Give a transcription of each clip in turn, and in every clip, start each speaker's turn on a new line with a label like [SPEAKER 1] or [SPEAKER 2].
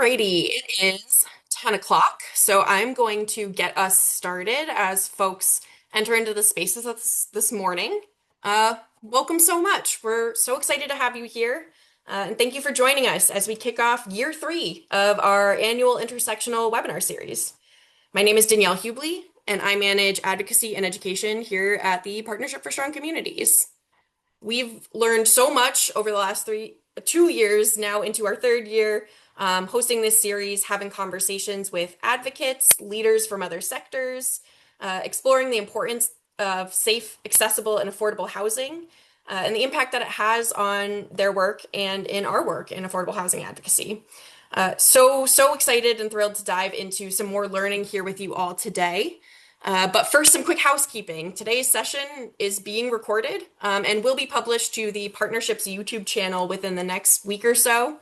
[SPEAKER 1] Alrighty, it is 10 o'clock, so I'm going to get us started as folks enter into the spaces this morning. Welcome so much. We're so excited to have you here, and thank you for joining us as we kick off year 3 of our annual intersectional webinar series. My name is Danielle Hubley, and I manage advocacy and education here at the Partnership for Strong Communities. We've learned so much over the last 2 years now into our third year, hosting this series, having conversations with advocates, leaders from other sectors, exploring the importance of safe, accessible, and affordable housing, and the impact that it has on their work and in our work in affordable housing advocacy. So excited and thrilled to dive into some more learning here with you all today. But first, some quick housekeeping. Today's session is being recorded and will be published to the Partnership's YouTube channel within the next week or so.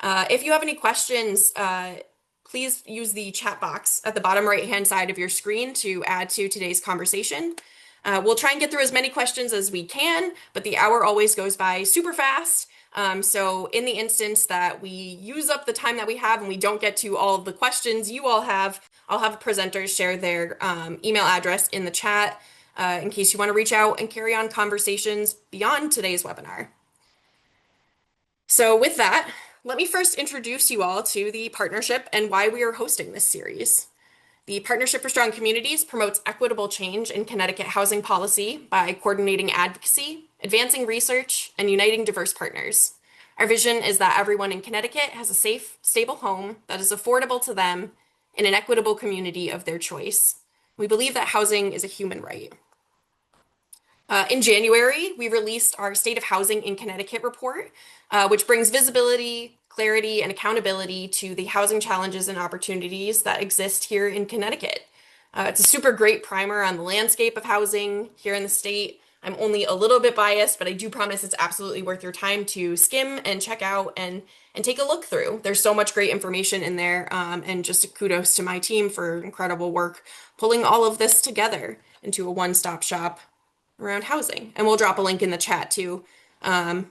[SPEAKER 1] If you have any questions, please use the chat box at the bottom right-hand side of your screen to add to today's conversation. We'll try and get through as many questions as we can, but the hour always goes by super fast. So in the instance that we use up the time that we have and we don't get to all of the questions you all have, I'll have presenters share their email address in the chat in case you want to reach out and carry on conversations beyond today's webinar. So with that, let me first introduce you all to the partnership and why we are hosting this series. The Partnership for Strong Communities promotes equitable change in Connecticut housing policy by coordinating advocacy, advancing research, and uniting diverse partners. Our vision is that everyone in Connecticut has a safe, stable home that is affordable to them in an equitable community of their choice. We believe that housing is a human right. In January, we released our State of Housing in Connecticut report, which brings visibility, clarity, and accountability to the housing challenges and opportunities that exist here in Connecticut. It's a super great primer on the landscape of housing here in the state. I'm only a little bit biased, but I do promise it's absolutely worth your time to skim and check out and take a look through. There's so much great information in there, and just a kudos to my team for incredible work pulling all of this together into a one-stop shop around housing. And we'll drop a link in the chat too. And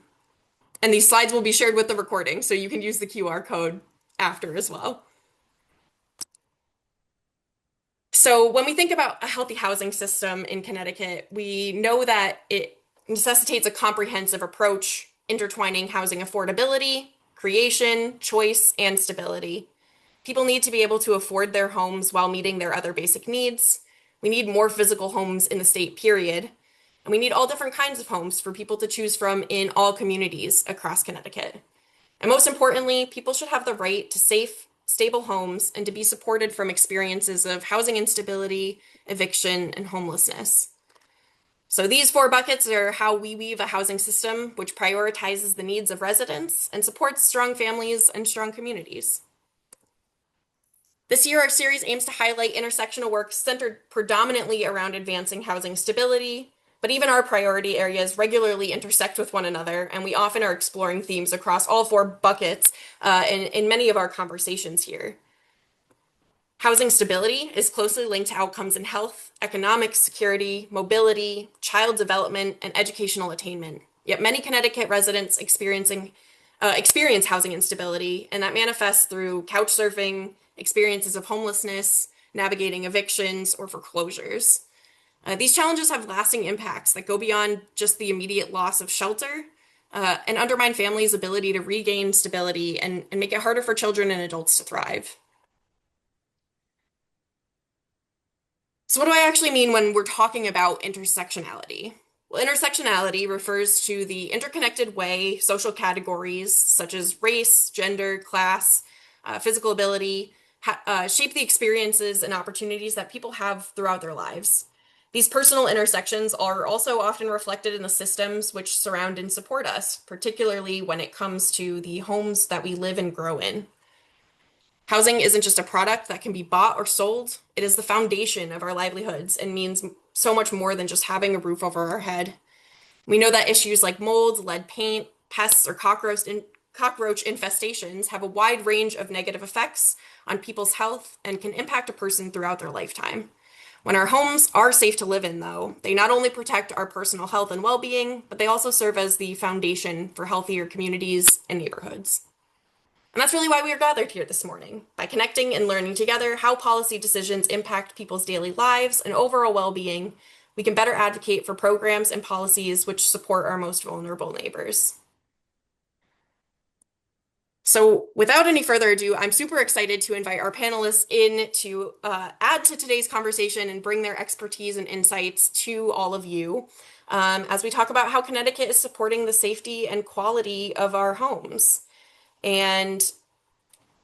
[SPEAKER 1] these slides will be shared with the recording, so you can use the QR code after as well. So when we think about a healthy housing system in Connecticut, we know that it necessitates a comprehensive approach, intertwining housing affordability, creation, choice, and stability. People need to be able to afford their homes while meeting their other basic needs. We need more physical homes in the state, period. And we need all different kinds of homes for people to choose from in all communities across Connecticut. And most importantly, people should have the right to safe, stable homes and to be supported from experiences of housing instability, eviction, and homelessness. So these 4 buckets are how we weave a housing system which prioritizes the needs of residents and supports strong families and strong communities. This year, our series aims to highlight intersectional work centered predominantly around advancing housing stability, but even our priority areas regularly intersect with one another, and we often are exploring themes across all 4 buckets in many of our conversations here. Housing stability is closely linked to outcomes in health, economic security, mobility, child development, and educational attainment. Yet many Connecticut residents experience housing instability, and that manifests through couch surfing, experiences of homelessness, navigating evictions, or foreclosures. These challenges have lasting impacts that go beyond just the immediate loss of shelter and undermine families' ability to regain stability and make it harder for children and adults to thrive. So what do I actually mean when we're talking about intersectionality? Well, intersectionality refers to the interconnected way social categories such as race, gender, class, physical ability shape the experiences and opportunities that people have throughout their lives. These personal intersections are also often reflected in the systems which surround and support us, particularly when it comes to the homes that we live and grow in. Housing isn't just a product that can be bought or sold. It is the foundation of our livelihoods and means so much more than just having a roof over our head. We know that issues like mold, lead paint, pests, or cockroach infestations have a wide range of negative effects on people's health and can impact a person throughout their lifetime. When our homes are safe to live in, though, they not only protect our personal health and well-being, but they also serve as the foundation for healthier communities and neighborhoods. And that's really why we are gathered here this morning, by connecting and learning together how policy decisions impact people's daily lives and overall well-being. We can better advocate for programs and policies which support our most vulnerable neighbors. So, without any further ado, I'm super excited to invite our panelists in to add to today's conversation and bring their expertise and insights to all of you as we talk about how Connecticut is supporting the safety and quality of our homes. And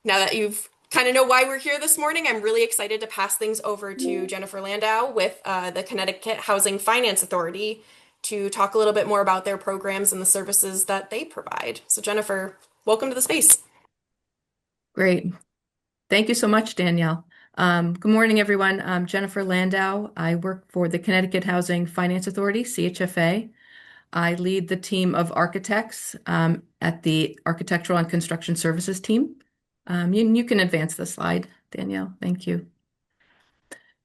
[SPEAKER 1] now that you've kind of know why we're here this morning, I'm really excited to pass things over to Jennifer Landau with the Connecticut Housing Finance Authority to talk a little bit more about their programs and the services that they provide. So, Jennifer, welcome to the space.
[SPEAKER 2] Great. Thank you so much, Danielle. Good morning, everyone. I'm Jennifer Landau. I work for the Connecticut Housing Finance Authority, CHFA. I lead the team of architects at the Architectural and Construction Services team. You can advance the slide, Danielle. Thank you.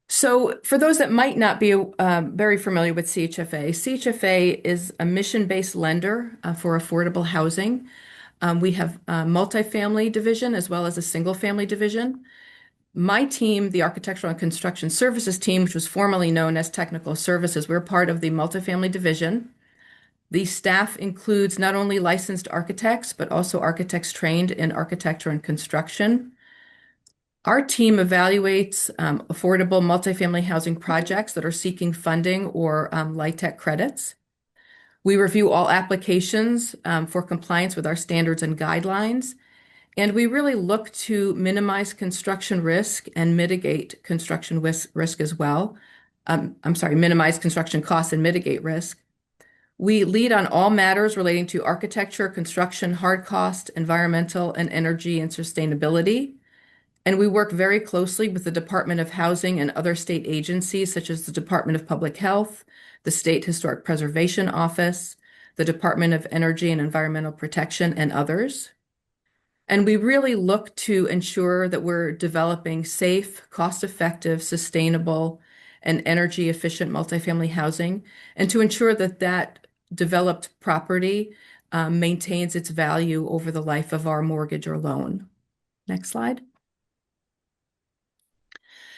[SPEAKER 2] So for those that might not be very familiar with CHFA, CHFA is a mission-based lender for affordable housing. We have a multifamily division as well as a single-family division. My team, the Architectural and Construction Services team, which was formerly known as Technical Services, we're part of the multifamily division. The staff includes not only licensed architects, but also architects trained in architecture and construction. Our team evaluates affordable multifamily housing projects that are seeking funding or LIHTC credits. We review all applications for compliance with our standards and guidelines. And we really look to minimize construction risk and mitigate construction risk as well. Minimize construction costs and mitigate risk. We lead on all matters relating to architecture, construction, hard cost, environmental, and energy and sustainability. And we work very closely with the Department of Housing and other state agencies, such as the Department of Public Health, the State Historic Preservation Office, the Department of Energy and Environmental Protection, and others. And we really look to ensure that we're developing safe, cost-effective, sustainable, and energy-efficient multifamily housing, and to ensure that that developed property maintains its value over the life of our mortgage or loan. Next slide.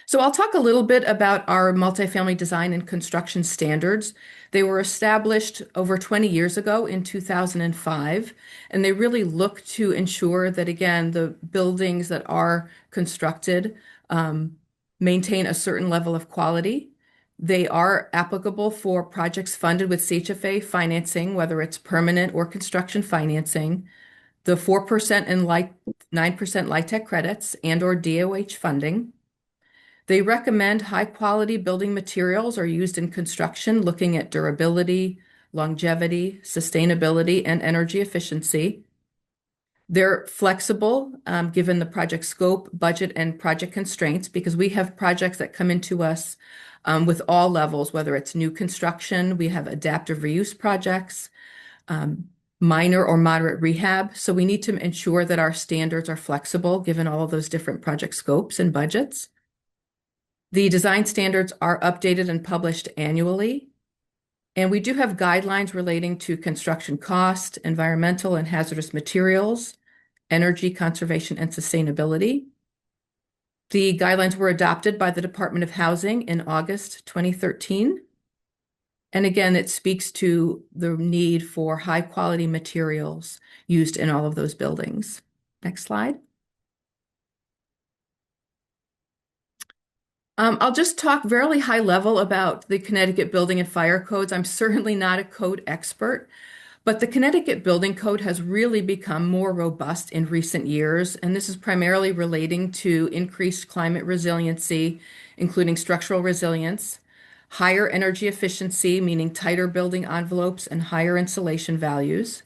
[SPEAKER 2] So I'll talk a little bit about our multifamily design and construction standards. They were established over 20 years ago in 2005, and they really look to ensure that, again, the buildings that are constructed maintain a certain level of quality. They are applicable for projects funded with CHFA financing, whether it's permanent or construction financing, the 4% and 9% LIHTC credits and or DOH funding. They recommend high-quality building materials are used in construction, looking at durability, longevity, sustainability, and energy efficiency. They're flexible, given the project scope, budget, and project constraints, because we have projects that come into us with all levels, whether it's new construction, we have adaptive reuse projects, minor or moderate rehab. So we need to ensure that our standards are flexible, given all of those different project scopes and budgets. The design standards are updated and published annually, and we do have guidelines relating to construction cost, environmental and hazardous materials, energy conservation and sustainability. The guidelines were adopted by the Department of Housing in August 2013. And again, it speaks to the need for high quality materials used in all of those buildings. Next slide. I'll just talk very high level about the Connecticut Building and Fire Codes. I'm certainly not a code expert, but the Connecticut Building Code has really become more robust in recent years, and this is primarily relating to increased climate resiliency, including structural resilience, higher energy efficiency, meaning tighter building envelopes and higher insulation values,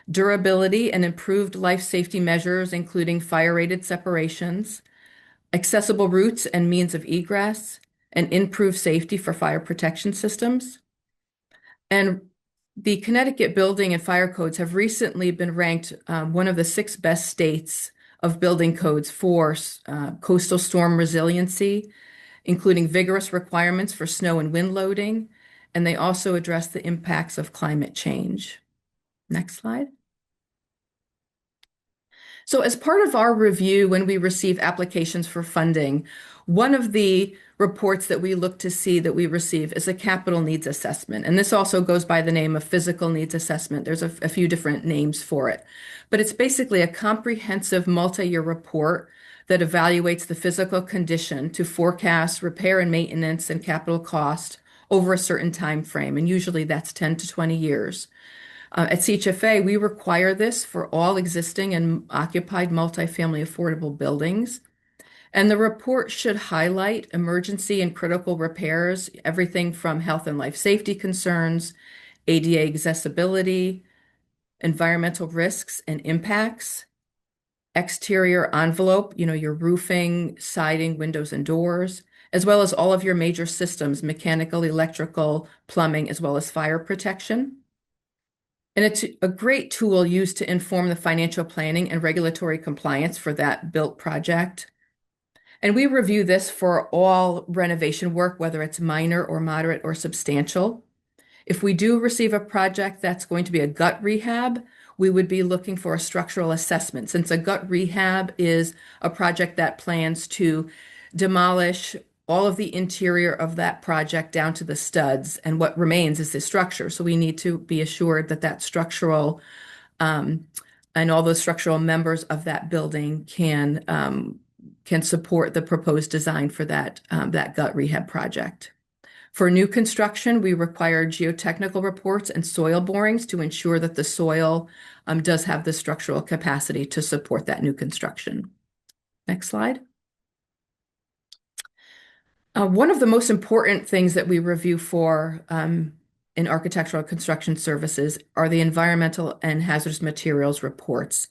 [SPEAKER 2] durability and improved life safety measures, including fire-rated separations, accessible routes and means of egress, and improved safety for fire protection systems. And the Connecticut Building and Fire Codes have recently been ranked one of the 6 best states of building codes for coastal storm resiliency, including vigorous requirements for snow and wind loading, and they also address the impacts of climate change. Next slide. So, as part of our review, when we receive applications for funding, one of the reports that we look to see that we receive is a capital needs assessment. And this also goes by the name of physical needs assessment. There's a few different names for it. But it's basically a comprehensive multi-year report that evaluates the physical condition to forecast repair and maintenance and capital cost over a certain time frame. And usually that's 10 to 20 years. At CHFA, we require this for all existing and occupied multifamily affordable buildings. And the report should highlight emergency and critical repairs, everything from health and life safety concerns, ADA accessibility, environmental risks and impacts, exterior envelope, your roofing, siding, windows, and doors, as well as all of your major systems, mechanical, electrical, plumbing, as well as fire protection. And it's a great tool used to inform the financial planning and regulatory compliance for that built project. And we review this for all renovation work, whether it's minor or moderate or substantial. If we do receive a project that's going to be a gut rehab, we would be looking for a structural assessment, since a gut rehab is a project that plans to demolish all of the interior of that project down to the studs, and what remains is the structure. So we need to be assured that that structural um, and all those structural members of that building can support the proposed design for that gut rehab project. For new construction, we require geotechnical reports and soil borings to ensure that the soil does have the structural capacity to support that new construction. Next slide. One of the most important things that we review for in architectural construction services are the environmental and hazardous materials reports.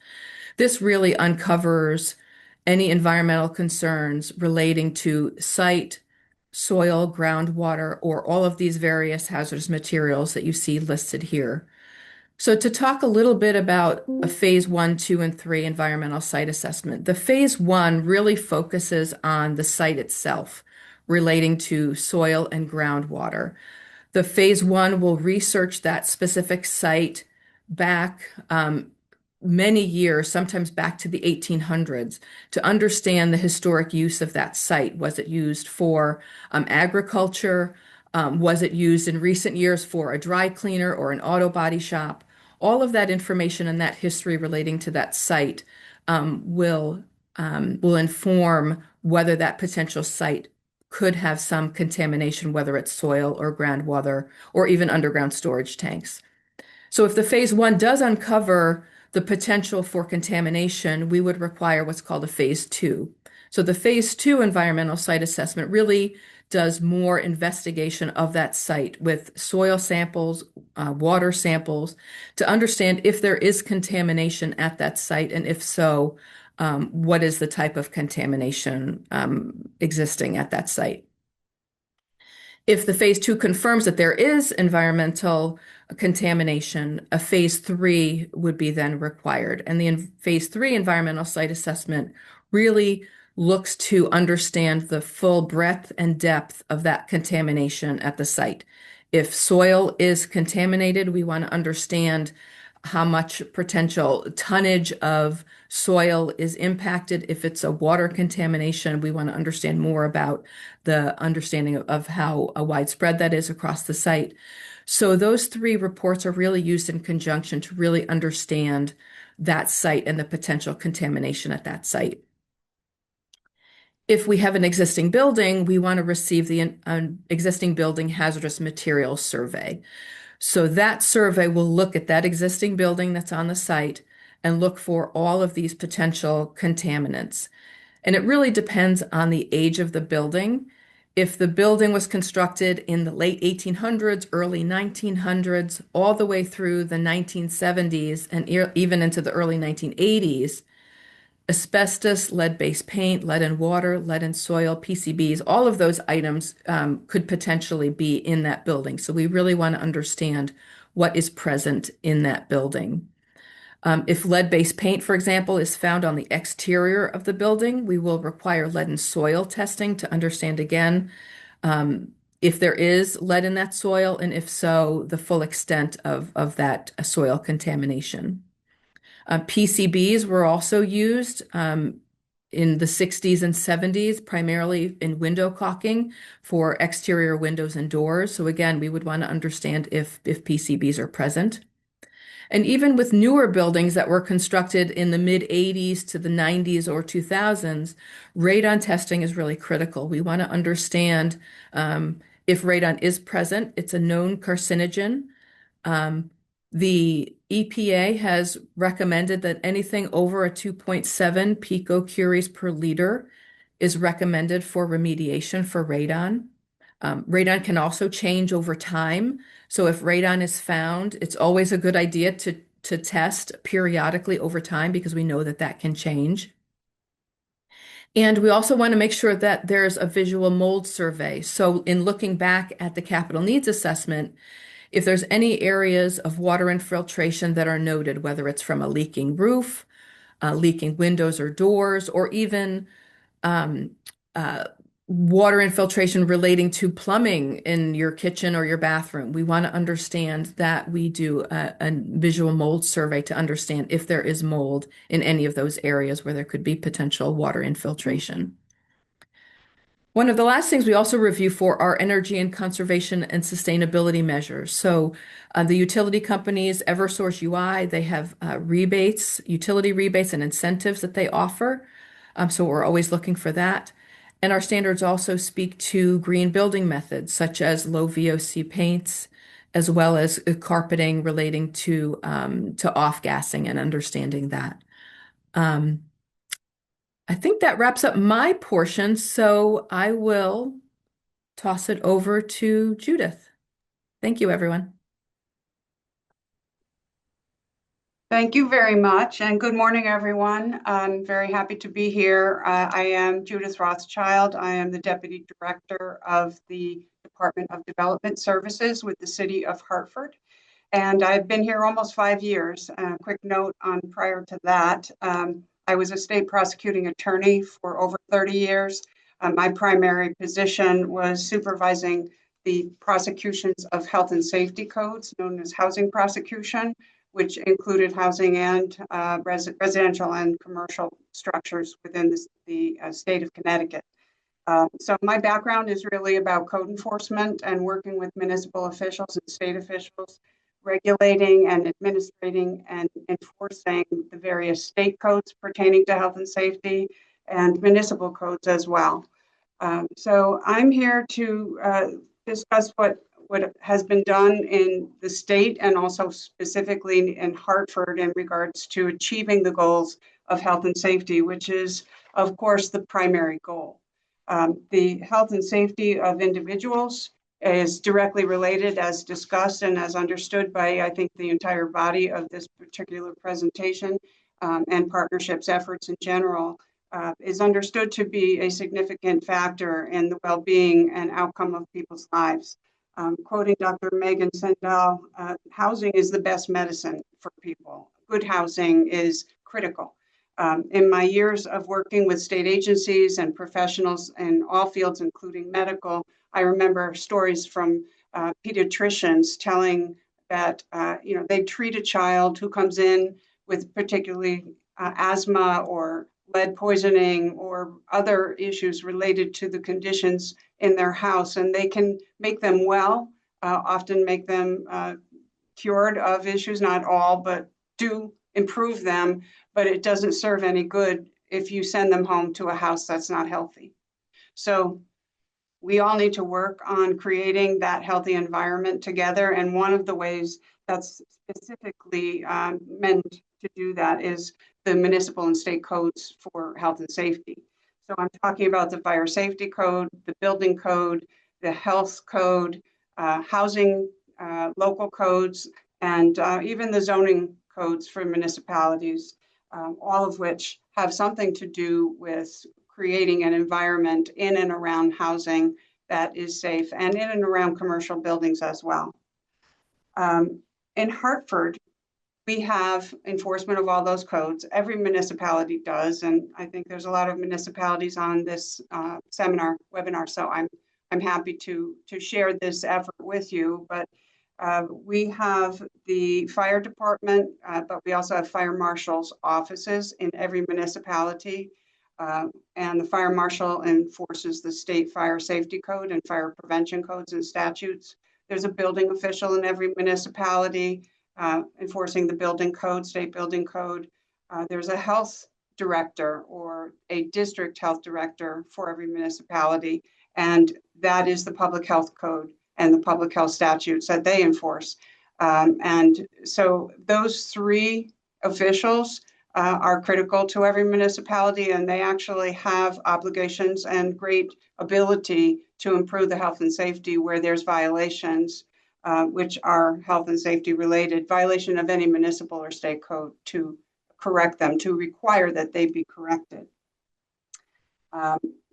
[SPEAKER 2] This really uncovers any environmental concerns relating to site, soil, groundwater, or all of these various hazardous materials that you see listed here. So to talk a little bit about a phase 1, 2, and 3 environmental site assessment, the phase 1 really focuses on the site itself relating to soil and groundwater. The phase 1 will research that specific site back many years, sometimes back to the 1800s, to understand the historic use of that site. Was it used for agriculture? Was it used in recent years for a dry cleaner or an auto body shop? All of that information and that history relating to that site will inform whether that potential site could have some contamination, whether it's soil or groundwater or even underground storage tanks. So if the phase 1 does uncover the potential for contamination, we would require what's called a phase 2. So the phase 2 environmental site assessment really does more investigation of that site with soil samples, water samples, to understand if there is contamination at that site, and if so, what is the type of contamination existing at that site. If the phase 2 confirms that there is environmental contamination, a phase 3 would be then required. And the phase 3 environmental site assessment really looks to understand the full breadth and depth of that contamination at the site. If soil is contaminated, we want to understand how much potential tonnage of soil is impacted. If it's a water contamination, we want to understand more about the understanding of how widespread that is across the site. So those 3 reports are really used in conjunction to really understand that site and the potential contamination at that site. If we have an existing building, we want to receive the existing building hazardous materials survey. So that survey will look at that existing building that's on the site and look for all of these potential contaminants. And it really depends on the age of the building. If the building was constructed in the late 1800s, early 1900s, all the way through the 1970s, and even into the early 1980s, asbestos, lead-based paint, lead in water, lead in soil, PCBs, all of those items could potentially be in that building. So we really want to understand what is present in that building. If lead-based paint, for example, is found on the exterior of the building, we will require lead and soil testing to understand again if there is lead in that soil, and if so, the full extent of that soil contamination. PCBs were also used in the 60s and 70s, primarily in window caulking for exterior windows and doors. So again, we would want to understand if PCBs are present. And even with newer buildings that were constructed in the mid 80s to the 90s or 2000s, radon testing is really critical. We want to understand if radon is present. It's a known carcinogen. Um, the EPA has recommended that anything over a 2.7 picocuries per liter is recommended for remediation for radon. Radon can also change over time. So if radon is found, it's always a good idea to test periodically over time because we know that that can change. And we also want to make sure that there's a visual mold survey. So in looking back at the capital needs assessment, if there's any areas of water infiltration that are noted, whether it's from a leaking roof, leaking windows or doors, or even um, uh, water infiltration relating to plumbing in your kitchen or your bathroom. We want to understand that we do a visual mold survey to understand if there is mold in any of those areas where there could be potential water infiltration. One of the last things we also review for are energy and conservation and sustainability measures. So the utility companies, Eversource UI, they have rebates, utility rebates and incentives that they offer. So we're always looking for that. And our standards also speak to green building methods, such as low VOC paints, as well as carpeting relating to off-gassing and understanding that. Um, I think that wraps up my portion, so I will toss it over to Judith. Thank you, everyone.
[SPEAKER 3] Thank you very much, and good morning, everyone. I'm very happy to be here. I am Judith Rothschild. I am the Deputy Director of the Department of Development Services with the City of Hartford, and I've been here almost 5 years. Quick note on prior to that, I was a state prosecuting attorney for over 30 years. My primary position was supervising the prosecutions of health and safety codes, known as housing prosecution, which included housing and residential and commercial structures within the state of Connecticut. So my background is really about code enforcement and working with municipal officials and state officials, regulating and administrating and enforcing the various state codes pertaining to health and safety and municipal codes as well. So I'm here to discuss what has been done in the state and also specifically in Hartford in regards to achieving the goals of health and safety, which is, of course, the primary goal. The health and safety of individuals is directly related, as discussed and as understood by, I think, the entire body of this particular presentation and partnerships efforts in general, is understood to be a significant factor in the well-being and outcome of people's lives. Quoting Dr. Megan Sandel, housing is the best medicine for people. Good housing is critical. In my years of working with state agencies and professionals in all fields, including medical, I remember stories from pediatricians telling that they treat a child who comes in with particularly asthma or lead poisoning or other issues related to the conditions in their house, and they can make them well, often make them cured of issues, not all, but do improve them, but it doesn't serve any good if you send them home to a house that's not healthy. So we all need to work on creating that healthy environment together, and one of the ways that's specifically meant to do that is the municipal and state codes for health and safety. So I'm talking about the fire safety code, the building code, the health code, housing local codes, and even the zoning codes for municipalities, all of which have something to do with creating an environment in and around housing that is safe and in and around commercial buildings as well. In Hartford, we have enforcement of all those codes. Every municipality does, and I think there's a lot of municipalities on this webinar, so I'm happy to share this effort with you. But We have the fire department, but we also have fire marshal's offices in every municipality. And the fire marshal enforces the state fire safety code and fire prevention codes and statutes. There's a building official in every municipality enforcing the building code, state building code. There's a health director or a district health director for every municipality, and that is the public health code and the public health statutes that they enforce. And so those three officials are critical to every municipality, and they actually have obligations and great ability to improve the health and safety where there's violations, which are health and safety related, violation of any municipal or state code, to correct them, to require that they be corrected.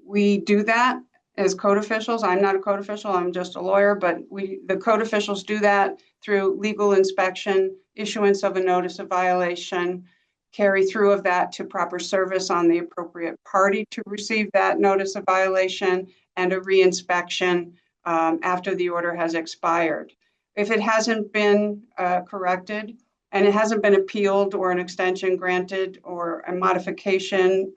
[SPEAKER 3] We do that as code officials. I'm not a code official, I'm just a lawyer, but the code officials do that through legal inspection, issuance of a notice of violation, carry through of that to proper service on the appropriate party to receive that notice of violation, and a reinspection after the order has expired. If it hasn't been corrected and it hasn't been appealed or an extension granted or a modification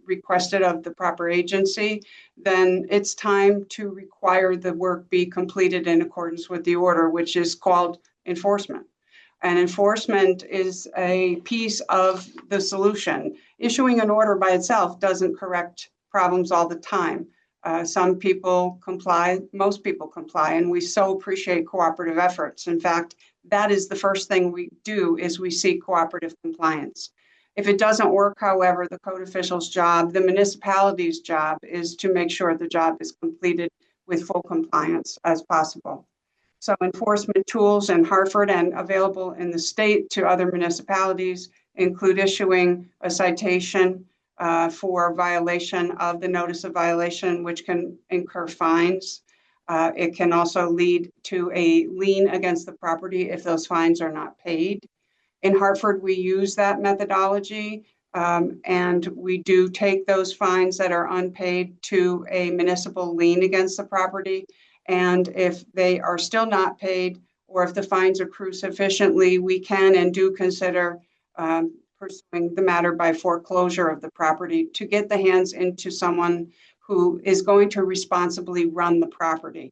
[SPEAKER 3] requested of the proper agency, then it's time to require the work be completed in accordance with the order, which is called enforcement. And enforcement is a piece of the solution. Issuing an order by itself doesn't correct problems all the time. Some people comply, most people comply, and we so appreciate cooperative efforts. In fact, that is the first thing we do, is we seek cooperative compliance. If it doesn't work, however, the code official's job, the municipality's job, is to make sure the job is completed with full compliance as possible. So enforcement tools in Hartford and available in the state to other municipalities include issuing a citation for violation of the notice of violation, which can incur fines. It can also lead to a lien against the property if those fines are not paid. In Hartford, we use that methodology, and we do take those fines that are unpaid to a municipal lien against the property. And if they are still not paid, or if the fines accrue sufficiently, we can and do consider pursuing the matter by foreclosure of the property to get the hands into someone who is going to responsibly run the property.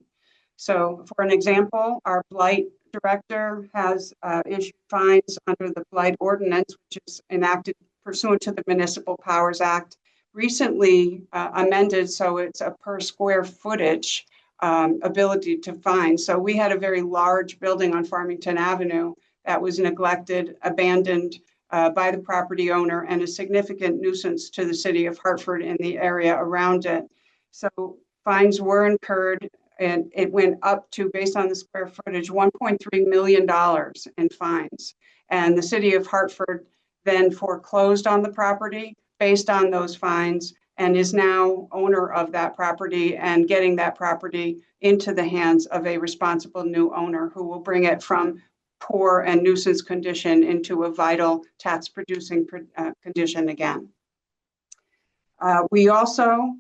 [SPEAKER 3] So for an example, our blight director has issued fines under the blight ordinance, which is enacted pursuant to the Municipal Powers Act, recently amended so it's a per square footage ability to fine. So we had a very large building on Farmington Avenue that was neglected, abandoned by the property owner, and a significant nuisance to the city of Hartford and the area around it. So fines were incurred, and it went up to, based on the square footage, $1.3 million in fines. And the city of Hartford then foreclosed on the property based on those fines, and is now owner of that property and getting that property into the hands of a responsible new owner who will bring it from poor and nuisance condition into a vital tax producing condition again. We also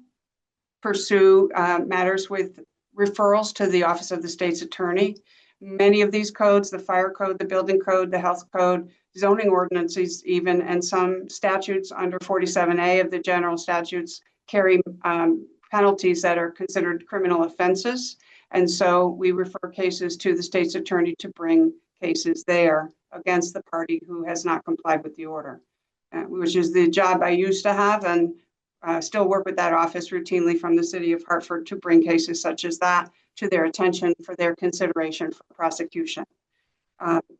[SPEAKER 3] pursue matters with referrals to the Office of the State's Attorney. Many of these codes, the fire code, the building code, the health code, zoning ordinances even, and some statutes under 47A of the general statutes carry penalties that are considered criminal offenses. And so we refer cases to the state's attorney to bring cases there against the party who has not complied with the order, which is the job I used to have, and still work with that office routinely from the city of Hartford to bring cases such as that to their attention for their consideration for prosecution.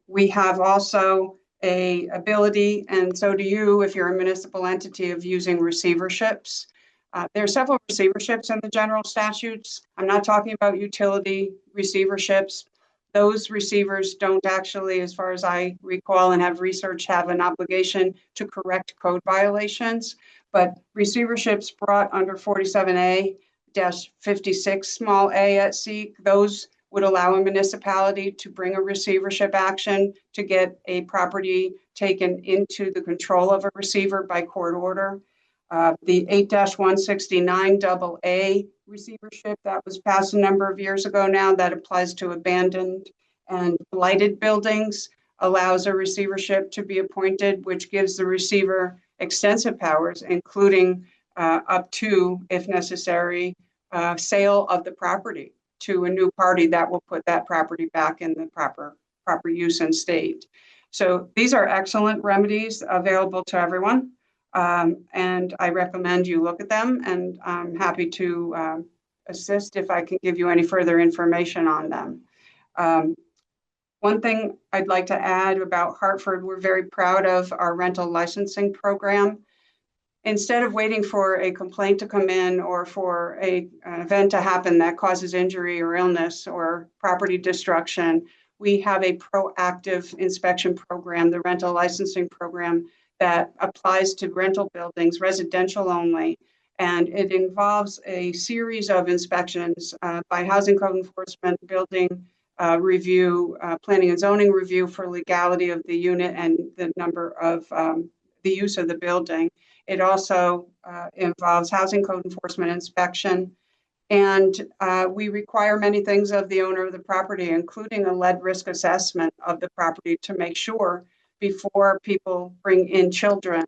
[SPEAKER 3] We have also a ability, and so do you if you're a municipal entity, of using receiverships. There are several receiverships in the general statutes. I'm not talking about utility receiverships. Those receivers don't actually, as far as I recall and have researched, have an obligation to correct code violations. But receiverships brought under 47A-56 small a at SEEK, those would allow a municipality to bring a receivership action to get a property taken into the control of a receiver by court order. The 8-169 AA receivership that was passed a number of years ago now, that applies to abandoned And blighted buildings allows a receivership to be appointed, which gives the receiver extensive powers, including up to, if necessary, sale of the property to a new party that will put that property back in the proper use and state. So these are excellent remedies available to everyone. And I recommend you look at them, and I'm happy to assist if I can give you any further information on them. One thing I'd like to add about Hartford, we're very proud of our rental licensing program. Instead of waiting for a complaint to come in or for an event to happen that causes injury or illness or property destruction, we have a proactive inspection program, the rental licensing program, that applies to rental buildings, residential only. And it involves a series of inspections by housing code enforcement, building review, planning and zoning review for legality of the unit and the number of the use of the building. It also involves housing code enforcement inspection. And we require many things of the owner of the property, including a lead risk assessment of the property to make sure before people bring in children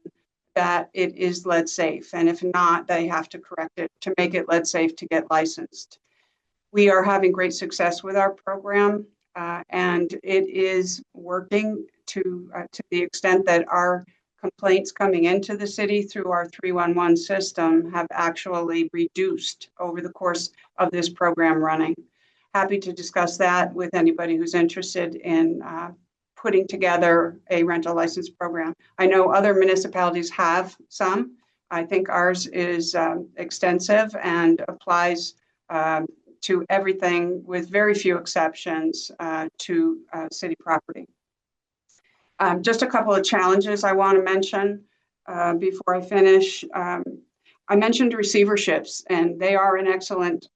[SPEAKER 3] that it is lead safe. And if not, they have to correct it to make it lead safe to get licensed. We are having great success with our program, and it is working to the extent that our complaints coming into the city through our 311 system have actually reduced over the course of this program running. Happy to discuss that with anybody who's interested in putting together a rental license program. I know other municipalities have some. I think ours is extensive and applies to everything with very few exceptions to city property. Just a couple of challenges I want to mention before I finish. I mentioned receiverships, and they are an excellent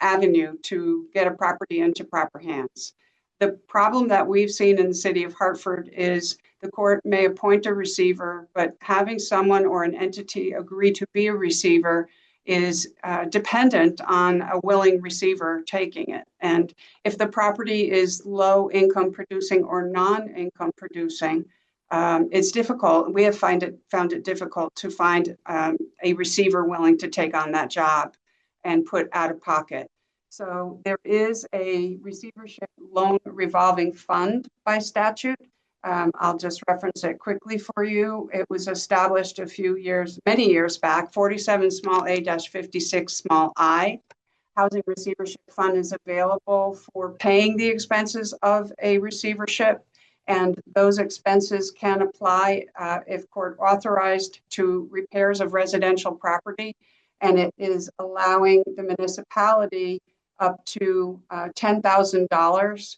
[SPEAKER 3] avenue to get a property into proper hands. The problem that we've seen in the city of Hartford is the court may appoint a receiver, but having someone or an entity agree to be a receiver is dependent on a willing receiver taking it. And if the property is low income producing or non-income producing, it's difficult. We have found it difficult to find a receiver willing to take on that job and put out of pocket. So there is a receivership loan revolving fund by statute. I'll just reference it quickly for you. It was established many years back, 47 small a-56 small I. Housing Receivership Fund is available for paying the expenses of a receivership, and those expenses can apply if court authorized to repairs of residential property, and it is allowing the municipality up to $10,000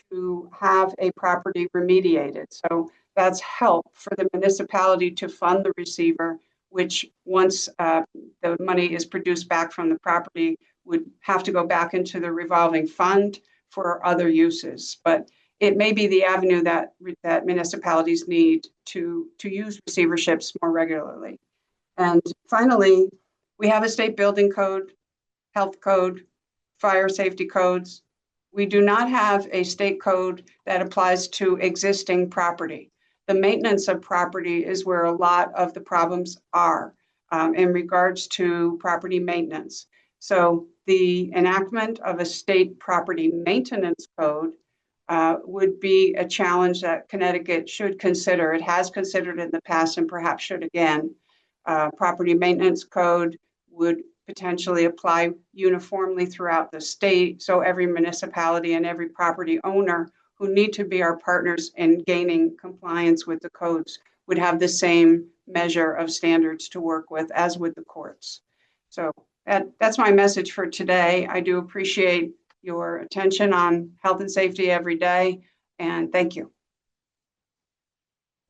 [SPEAKER 3] to have a property remediated. So that's help for the municipality to fund the receiver, which once the money is produced back from the property would have to go back into the revolving fund for other uses. But it may be the avenue that municipalities need to use receiverships more regularly. And finally, we have a state building code, health code, fire safety codes. We do not have a state code that applies to existing property. The maintenance of property is where a lot of the problems are in regards to property maintenance. So the enactment of a state property maintenance code would be a challenge that Connecticut should consider. It has considered in the past and perhaps should again. Property maintenance code would potentially apply uniformly throughout the state, so every municipality and every property owner who need to be our partners in gaining compliance with the codes would have the same measure of standards to work with as with the courts. So that's my message for today. I do appreciate your attention on health and safety every day, and thank you.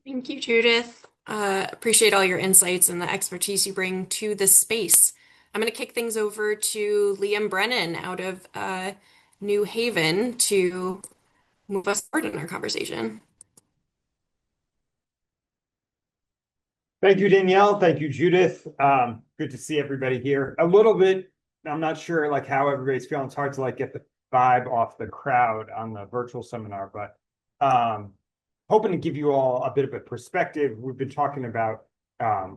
[SPEAKER 1] Thank you, Judith. Appreciate all your insights and the expertise you bring to this space. I'm going to kick things over to Liam Brennan out of New Haven to move us forward in our conversation.
[SPEAKER 4] Thank you, Danielle. Thank you, Judith. Good to see everybody here. A little bit, I'm not sure like how everybody's feeling. It's hard to like get the vibe off the crowd on the virtual seminar, but hoping to give you all a bit of a perspective. We've been talking about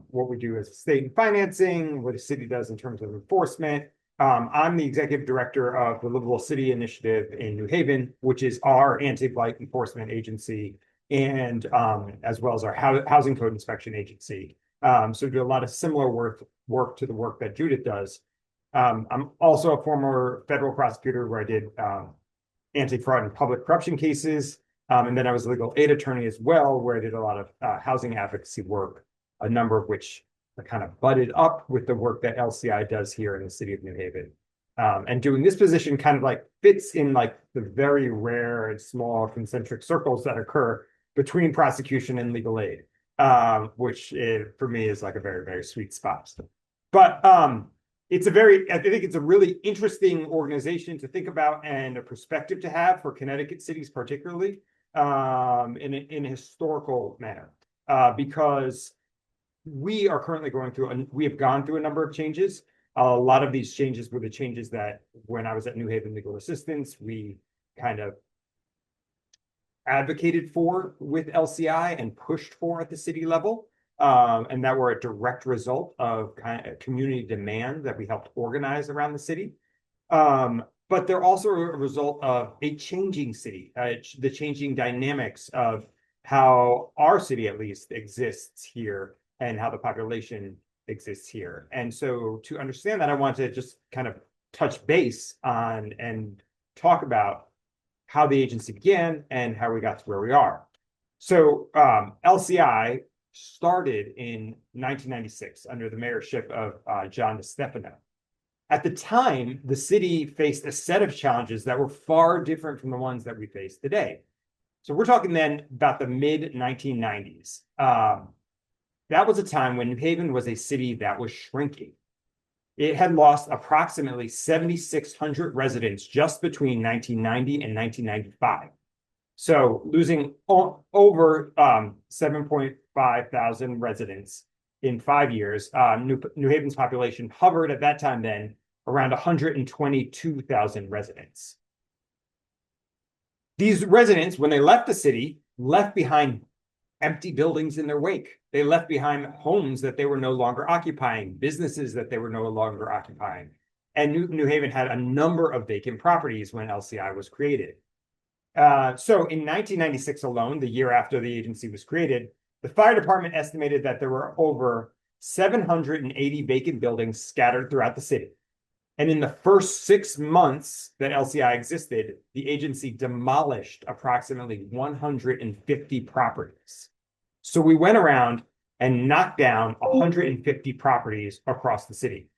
[SPEAKER 4] what we do as a state in financing, what the city does in terms of enforcement. I'm the executive director of the Livable City Initiative in New Haven, which is our anti-blight enforcement agency, and as well as our housing code inspection agency. So we do a lot of similar work to the work that Judith does. I'm also a former federal prosecutor where I did anti-fraud and public corruption cases. And then I was a legal aid attorney as well, where I did a lot of housing advocacy work, a number of which are kind of butted up with the work that LCI does here in the city of New Haven. And doing this position kind of like fits in like the very rare and small concentric circles that occur between prosecution and legal aid, which for me is like a very, very sweet spot. But I think it's a really interesting organization to think about and a perspective to have for Connecticut cities, particularly in a historical manner, because we are currently we have gone through a number of changes. A lot of these changes were the changes that when I was at New Haven Legal Assistance, we kind of advocated for with LCI and pushed for at the city level. And that were a direct result of kind of community demand that we helped organize around the city. But they're also a result of a changing city, the changing dynamics of how our city at least exists here and how the population exists here. And so to understand that, I want to just kind of touch base on and talk about how the agency began and how we got to where we are. So LCI started in 1996 under the mayorship of John DeStefano. At the time, the city faced a set of challenges that were far different from the ones that we face today. So we're talking then about the mid-1990s. That was a time when New Haven was a city that was shrinking. It had lost approximately 7,600 residents just between 1990 and 1995. So losing over 7.5 thousand residents in 5 years. New Haven's population hovered at that time then around 122,000 residents. These residents, when they left the city, left behind empty buildings in their wake. They left behind homes that they were no longer occupying, businesses that they were no longer occupying. And New Haven had a number of vacant properties when LCI was created. So in 1996 alone, the year after the agency was created, the fire department estimated that there were over 780 vacant buildings scattered throughout the city. And in the first 6 months that LCI existed, the agency demolished approximately 150 properties. So we went around and knocked down 150 properties across the city.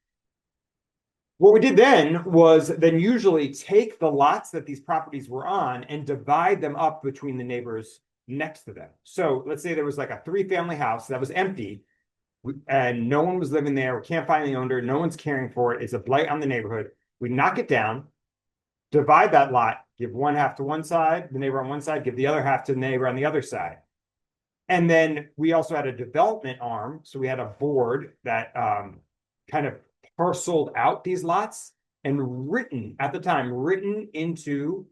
[SPEAKER 4] What we did then was usually take the lots that these properties were on and divide them up between the neighbors next to them. So let's say there was like a 3-family house that was empty and no one was living there. We can't find the owner. No one's caring for it. It's a blight on the neighborhood. We knock it down, divide that lot, give one half to one side, the neighbor on one side, give the other half to the neighbor on the other side. And then we also had a development arm. So we had a board that kind of parceled out these lots and written into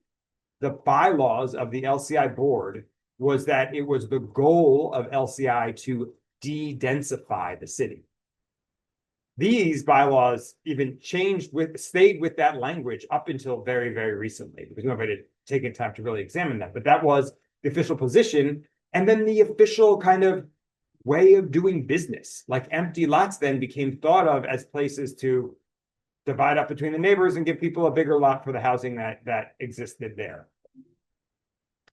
[SPEAKER 4] the bylaws of the LCI board was that it was the goal of LCI to de-densify the city. These bylaws even stayed with that language up until very, very recently, because nobody had taken time to really examine that. But that was the official position. And then the official kind of way of doing business, like empty lots then became thought of as places to divide up between the neighbors and give people a bigger lot for the housing that existed there.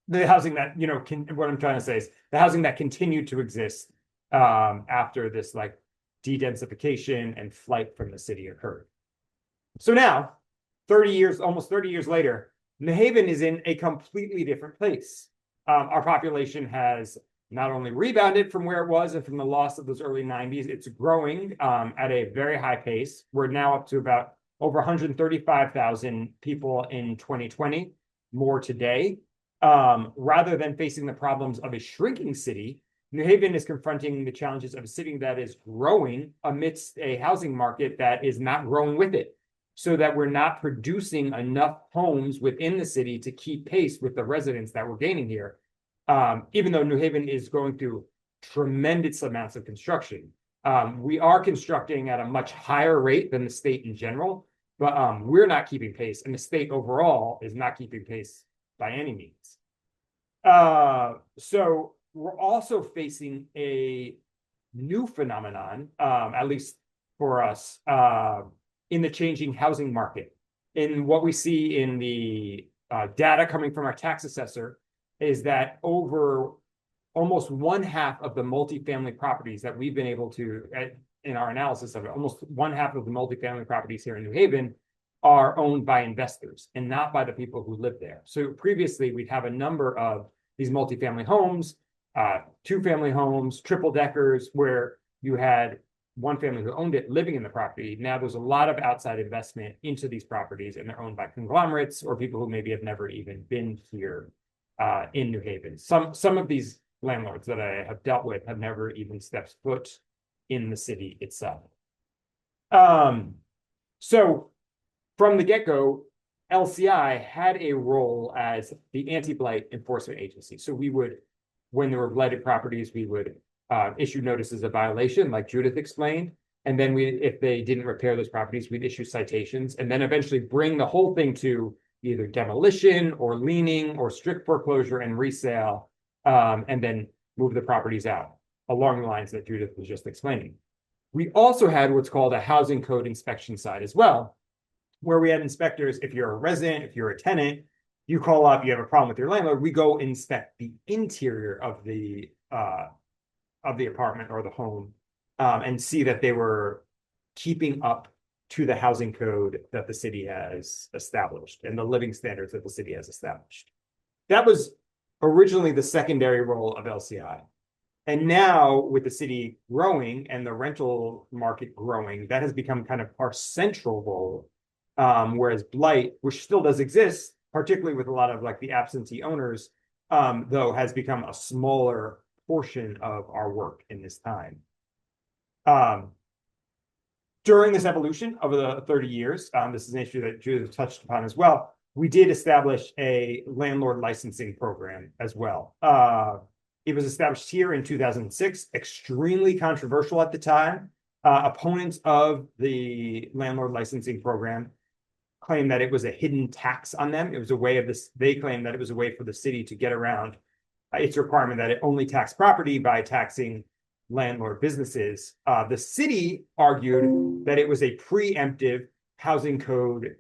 [SPEAKER 4] The housing that, what I'm trying to say is the housing that continued to exist after this like de-densification and flight from the city occurred. So now, almost 30 years later, New Haven is in a completely different place. Our population has not only rebounded from where it was and from the loss of those early 90s, it's growing at a very high pace. We're now up to about over 135,000 people in 2020, more today. Rather than facing the problems of a shrinking city, New Haven is confronting the challenges of a city that is growing amidst a housing market that is not growing with it. so that we're not producing enough homes within the city to keep pace with the residents that we're gaining here. Even though New Haven is going through tremendous amounts of construction, we are constructing at a much higher rate than the state in general, but we're not keeping pace, and the state overall is not keeping pace by any means. So we're also facing a new phenomenon, at least for us, in the changing housing market. In what we see in the data coming from our tax assessor is that over almost one half of the multifamily properties that we've been able to, in our analysis of it, almost one half of the multifamily properties here in New Haven are owned by investors and not by the people who live there. So previously, we'd have a number of these multifamily homes, two-family homes, triple deckers, where you had one family who owned it living in the property. Now there's a lot of outside investment into these properties, and they're owned by conglomerates or people who maybe have never even been here in New Haven. Some of these landlords that I have dealt with have never even stepped foot in the city itself. So from the get-go, LCI had a role as the anti-blight enforcement agency. So we would, when there were blighted properties, we would issue notices of violation, like Judith explained. And then if they didn't repair those properties, we'd issue citations and then eventually bring the whole thing to either demolition or leaning or strict foreclosure and resale, and then move the properties out along the lines that Judith was just explaining. We also had what's called a housing code inspection side as well, where we had inspectors. If you're a resident, if you're a tenant, you call up, you have a problem with your landlord, we go inspect the interior of the apartment or the home, and see that they were keeping up to the housing code that the city has established and the living standards that the city has established. That was originally the secondary role of LCI. And now with the city growing and the rental market growing, that has become kind of our central role. Whereas blight, which still does exist, particularly with a lot of like the absentee owners, though has become a smaller portion of our work in this time. During this evolution over the 30 years, this is an issue that Judith touched upon as well, we did establish a landlord licensing program as well. It was established here in 2006, extremely controversial at the time. Opponents of the landlord licensing program claimed that it was a hidden tax on them. It was a way of this, they claimed that it was a way for the city to get around its requirement that it only tax property by taxing landlord businesses. The city argued that it was a preemptive housing code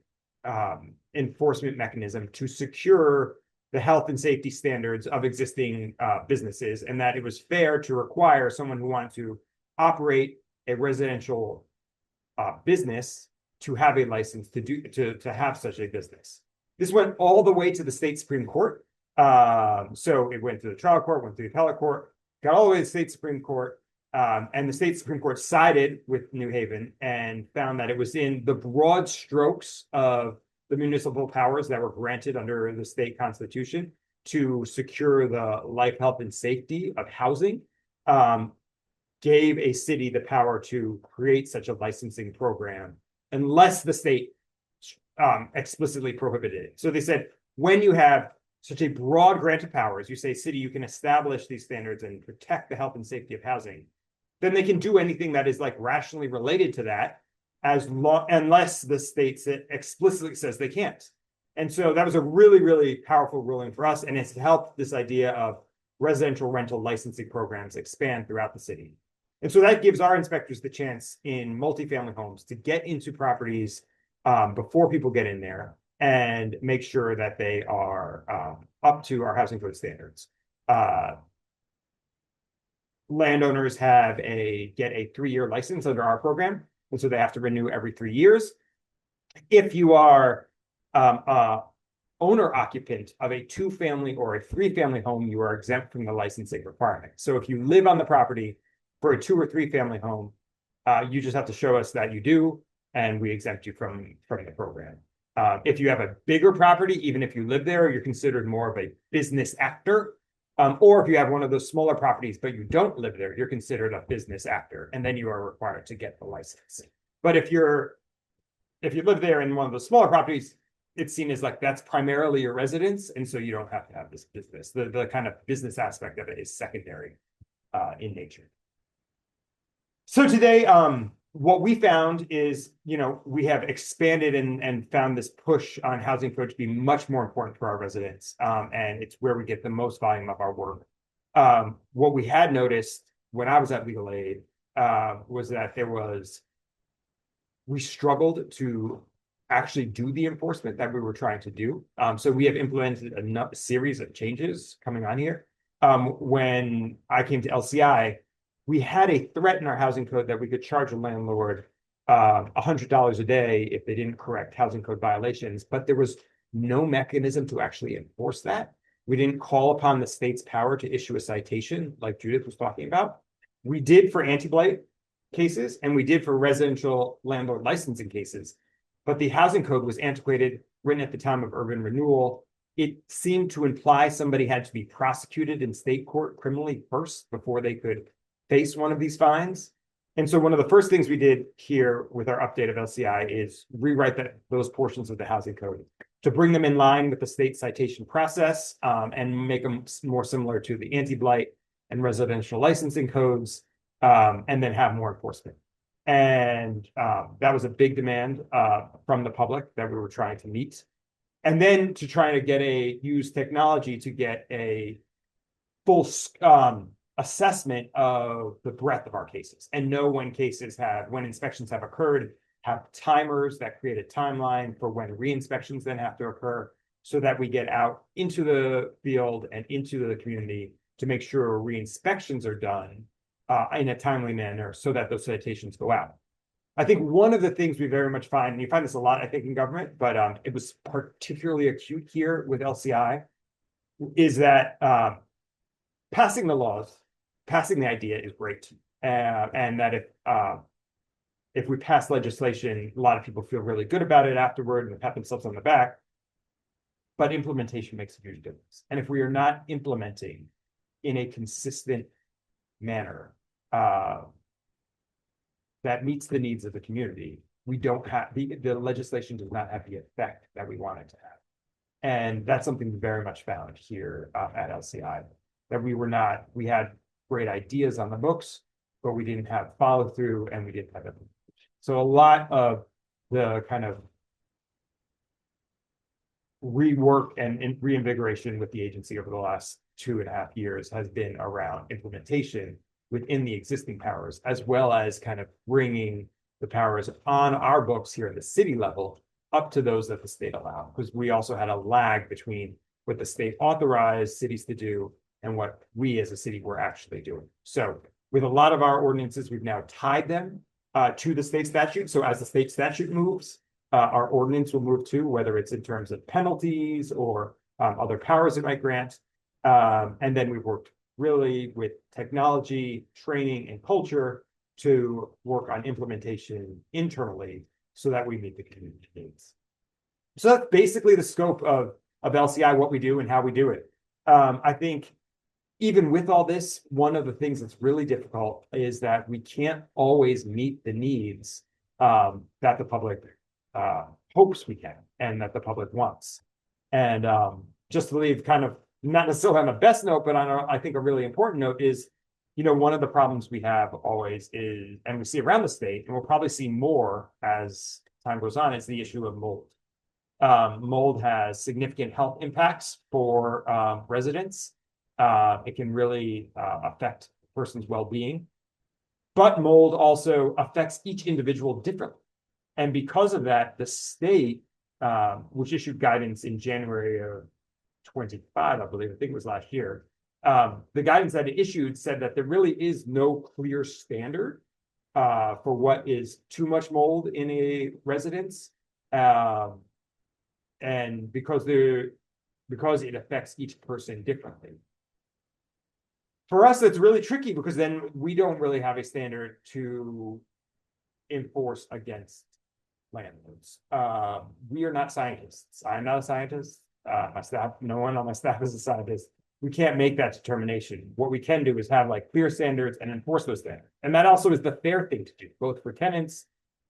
[SPEAKER 4] enforcement mechanism to secure the health and safety standards of existing businesses, and that it was fair to require someone who wanted to operate a residential business to have a license to have such a business. This went all the way to the state Supreme Court. So it went to the trial court, went to the appellate court, got all the way to the state Supreme Court, and the state Supreme Court sided with New Haven and found that it was in the broad strokes of the municipal powers that were granted under the state constitution to secure the life, health, and safety of housing, gave a city the power to create such a licensing program unless the state explicitly prohibited it. So they said, when you have such a broad grant of powers, you say, city, you can establish these standards and protect the health and safety of housing, then they can do anything that is like rationally related to that, unless the state explicitly says they can't. And so that was a really, really powerful ruling for us, and it's helped this idea of residential rental licensing programs expand throughout the city. And so that gives our inspectors the chance in multifamily homes to get into properties before people get in there and make sure that they are up to our housing code standards. Landowners get a 3-year license under our program, and so they have to renew every 3 years. If you are owner occupant of a 2-family or a 3-family home, you are exempt from the licensing requirement. So if you live on the property for a 2 or 3-family home, you just have to show us that you do, and we exempt you from the program. If you have a bigger property, even if you live there, you're considered more of a business actor. Or if you have one of those smaller properties, but you don't live there, you're considered a business actor, and then you are required to get the license. But if you're if you live there in one of the smaller properties, it's seen as like that's primarily your residence, and so you don't have to have this business. The kind of business aspect of it is secondary in nature. So today, what we found is, we have expanded and found this push on housing code to be much more important for our residents, and it's where we get the most volume of our work. What we had noticed when I was at Legal Aid was that we struggled to actually do the enforcement that we were trying to do. So we have implemented a series of changes coming on here. When I came to LCI, we had a threat in our housing code that we could charge a landlord $100 a day if they didn't correct housing code violations, but there was no mechanism to actually enforce that. We didn't call upon the state's power to issue a citation like Judith was talking about. We did for anti-blight cases, and we did for residential landlord licensing cases, but the housing code was antiquated, written at the time of urban renewal. It seemed to imply somebody had to be prosecuted in state court criminally first before they could face one of these fines. And so one of the first things we did here with our update of LCI is rewrite those portions of the housing code to bring them in line with the state citation process, and make them more similar to the anti-blight and residential licensing codes, and then have more enforcement. And that was a big demand from the public that we were trying to meet. And then to try to use technology to get a full assessment of the breadth of our cases and know when inspections have occurred, have timers that create a timeline for when re-inspections then have to occur, so that we get out into the field and into the community to make sure re-inspections are done in a timely manner so that those citations go out. I think one of the things we very much find, and you find this a lot, I think, in government, but it was particularly acute here with LCI, is that passing the laws, passing the idea is great. And that if we pass legislation, a lot of people feel really good about it afterward and pat themselves on the back. But implementation makes a huge difference. And if we are not implementing in a consistent manner that meets the needs of the community, we don't have the legislation does not have the effect that we want it to have. And that's something we very much found here at LCI, that we had great ideas on the books, but we didn't have follow through and we didn't have it. So a lot of the kind of rework and reinvigoration with the agency over the last 2.5 years has been around implementation within the existing powers, as well as kind of bringing the powers on our books here at the city level up to those that the state allowed, because we also had a lag between what the state authorized cities to do and what we as a city were actually doing. So with a lot of our ordinances, we've now tied them to the state statute. So as the state statute moves, our ordinance will move too, whether it's in terms of penalties or other powers it might grant. And then we've worked really with technology, training, and culture to work on implementation internally so that we meet the community needs. So that's basically the scope of LCI, what we do and how we do it. I think even with all this, one of the things that's really difficult is that we can't always meet the needs that the public hopes we can and that the public wants. And just to leave kind of not necessarily on the best note, but on I think a really important note is, one of the problems we have always is, and we see around the state, and we'll probably see more as time goes on, is the issue of mold. Mold has significant health impacts for residents. It can really affect a person's well-being, but mold also affects each individual differently. And because of that, the state, which issued guidance in January of 25, I believe, I think it was last year, the guidance that it issued said that there really is no clear standard for what is too much mold in a residence, and because it affects each person differently. For us, that's really tricky because then we don't really have a standard to enforce against landlords. We are not scientists. I'm not a scientist. My staff, no one on my staff is a scientist. We can't make that determination. What we can do is have clear standards and enforce those standards. And that also is the fair thing to do, both for tenants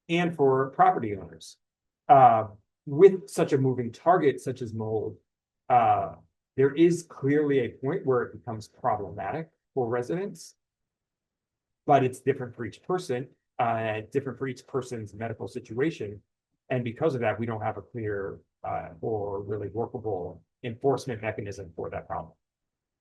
[SPEAKER 4] and for property owners. with such a moving target such as mold, there is clearly a point where it becomes problematic for residents, but it's different for each person, different for each person's medical situation. And because of that, we don't have a clear or really workable enforcement mechanism for that problem.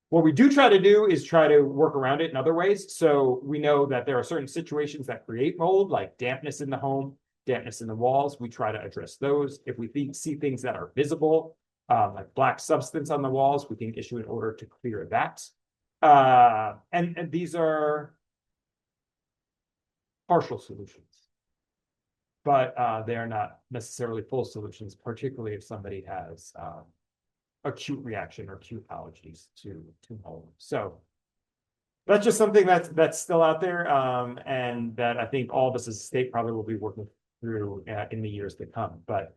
[SPEAKER 4] What we do try to do is try to work around it in other ways. So we know that there are certain situations that create mold, like dampness in the home, dampness in the walls. We try to address those. If we see things that are visible, like black substance on the walls, we can issue an order to clear that. And these are partial solutions, but they are not necessarily full solutions, particularly if somebody has acute reaction or acute allergies to mold. So that's just something that's still out there, and that I think all of us as a state probably will be working through in the years to come. But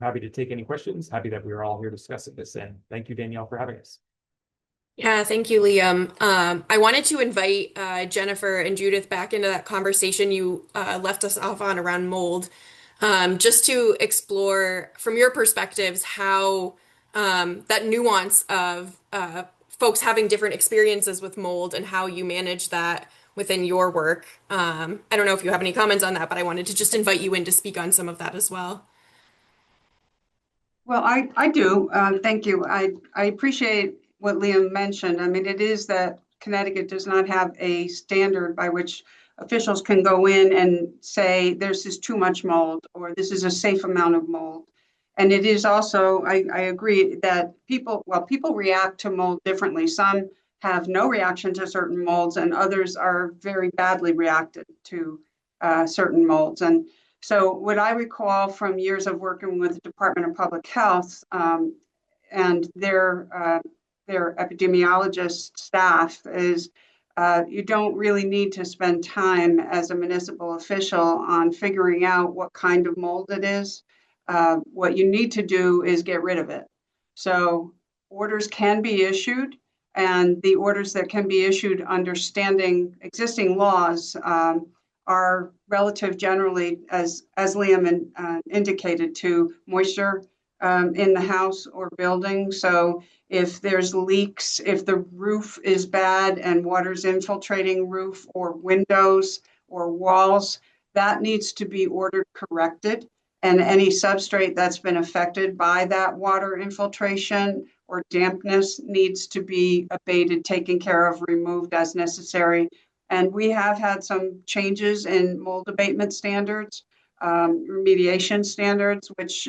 [SPEAKER 4] happy to take any questions. Happy that we are all here discussing this, and thank you, Danielle, for having us.
[SPEAKER 1] Yeah, thank you, Liam. I wanted to invite Jennifer and Judith back into that conversation you left us off on around mold, just to explore from your perspectives how that nuance of folks having different experiences with mold and how you manage that within your work. I don't know if you have any comments on that, but I wanted to just invite you in to speak on some of that as well.
[SPEAKER 3] Well, I do. Thank you. I appreciate what Liam mentioned. I mean, it is that Connecticut does not have a standard by which officials can go in and say, this is too much mold, or this is a safe amount of mold. And it is also, I agree that people react to mold differently. Some have no reaction to certain molds, and others are very badly reacted to certain molds. And so what I recall from years of working with the Department of Public Health and their epidemiologist staff is you don't really need to spend time as a municipal official on figuring out what kind of mold it is. What you need to do is get rid of it. So orders can be issued, and the orders that can be issued understanding existing laws are relative generally, as Liam indicated, to moisture in the house or building. So if there's leaks, if the roof is bad and water's infiltrating roof or windows or walls, that needs to be ordered corrected. And any substrate that's been affected by that water infiltration or dampness needs to be abated, taken care of, removed as necessary. And we have had some changes in mold abatement standards, remediation standards, which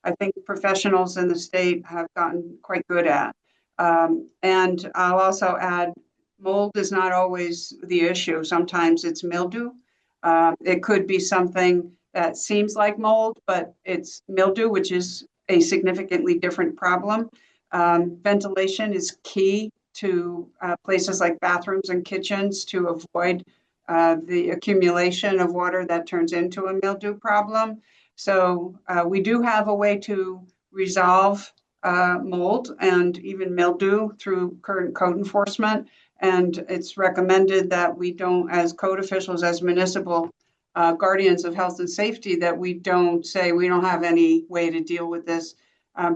[SPEAKER 3] I think professionals in the state have gotten quite good at. And I'll also add, mold is not always the issue. Sometimes it's mildew. It could be something that seems like mold, but it's mildew, which is a significantly different problem. Ventilation is key to places like bathrooms and kitchens to avoid the accumulation of water that turns into a mildew problem. So we do have a way to resolve mold and even mildew through current code enforcement. And it's recommended that we don't, as code officials, as municipal guardians of health and safety, that we don't say we don't have any way to deal with this,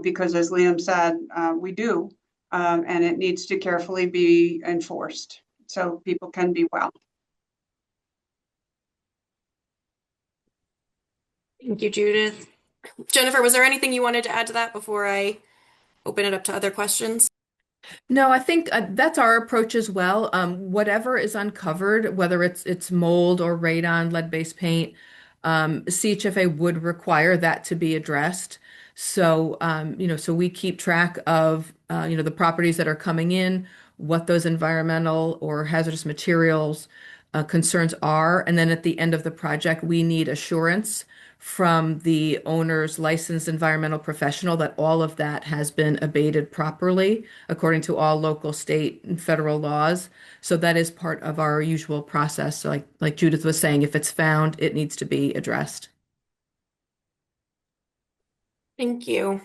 [SPEAKER 3] because as Liam said, we do. And it needs to carefully be enforced so people can be well.
[SPEAKER 1] Thank you, Judith. Jennifer, was there anything you wanted to add to that before I open it up to other questions?
[SPEAKER 2] No, I think that's our approach as well. Whatever is uncovered, whether it's mold or radon, lead-based paint, CHFA would require that to be addressed. So, so we keep track of, the properties that are coming in, what those environmental or hazardous materials concerns are, and then at the end of the project, we need assurance from the owner's licensed environmental professional that all of that has been abated properly according to all local, state, and federal laws. So that is part of our usual process. So like Judith was saying, if it's found, it needs to be addressed.
[SPEAKER 1] Thank you.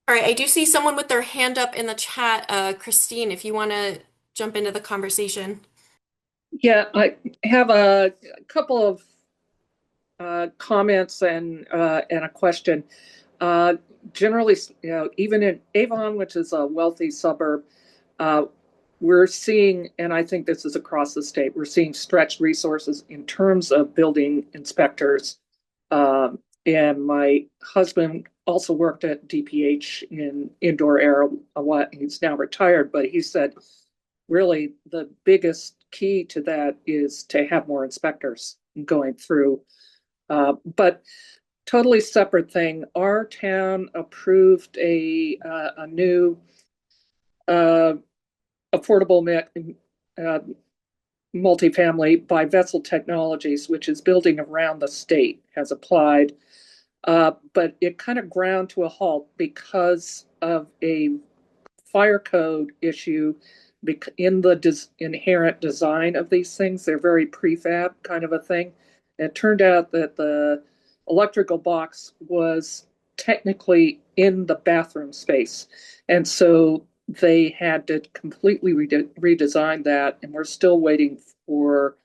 [SPEAKER 1] All right, I do see someone with their hand up in the chat. Christine, if you want to jump into the conversation.
[SPEAKER 5] Yeah, I have a couple of comments and a question. Generally, even in Avon, which is a wealthy suburb, we're seeing, and I think this is across the state, we're seeing stretched resources in terms of building inspectors. And my husband also worked at DPH in indoor air a while. He's now retired, but he said really the biggest key to that is to have more inspectors going through. But totally separate thing. Our town approved a new affordable multifamily by Vessel Technologies, which is building around the state, has applied. But it kind of ground to a halt because of a fire code issue in the inherent design of these things. They're very prefab kind of a thing. It turned out that the electrical box was technically in the bathroom space. And so they had to completely redesign that. And we're still waiting for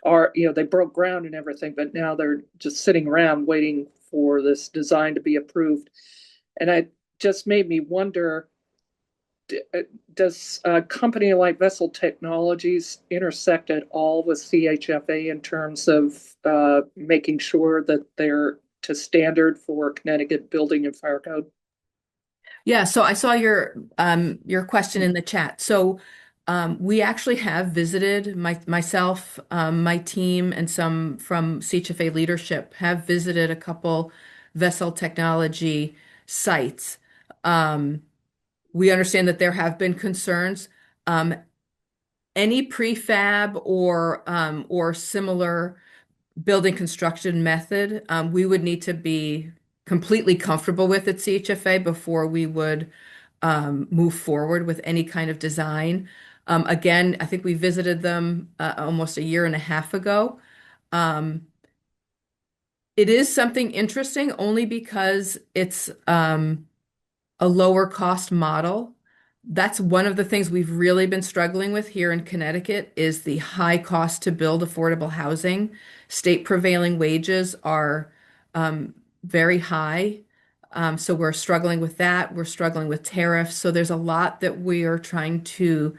[SPEAKER 5] they broke ground and everything, but now they're just sitting around waiting for this design to be approved. And it just made me wonder, does a company like Vessel Technologies intersect at all with CHFA in terms of making sure that they're to standard for Connecticut building and fire code?
[SPEAKER 2] Yeah, so I saw your question in the chat. So we actually have visited myself, my team, and some from CHFA leadership have visited a couple Vessel Technology sites. We understand that there have been concerns. Any prefab or similar building construction method, we would need to be completely comfortable with at CHFA before we would move forward with any kind of design. Again, I think we visited them almost a year and a half ago. It is something interesting only because it's a lower cost model. That's one of the things we've really been struggling with here in Connecticut is the high cost to build affordable housing. State prevailing wages are very high. So we're struggling with that. We're struggling with tariffs. So there's a lot that we are trying to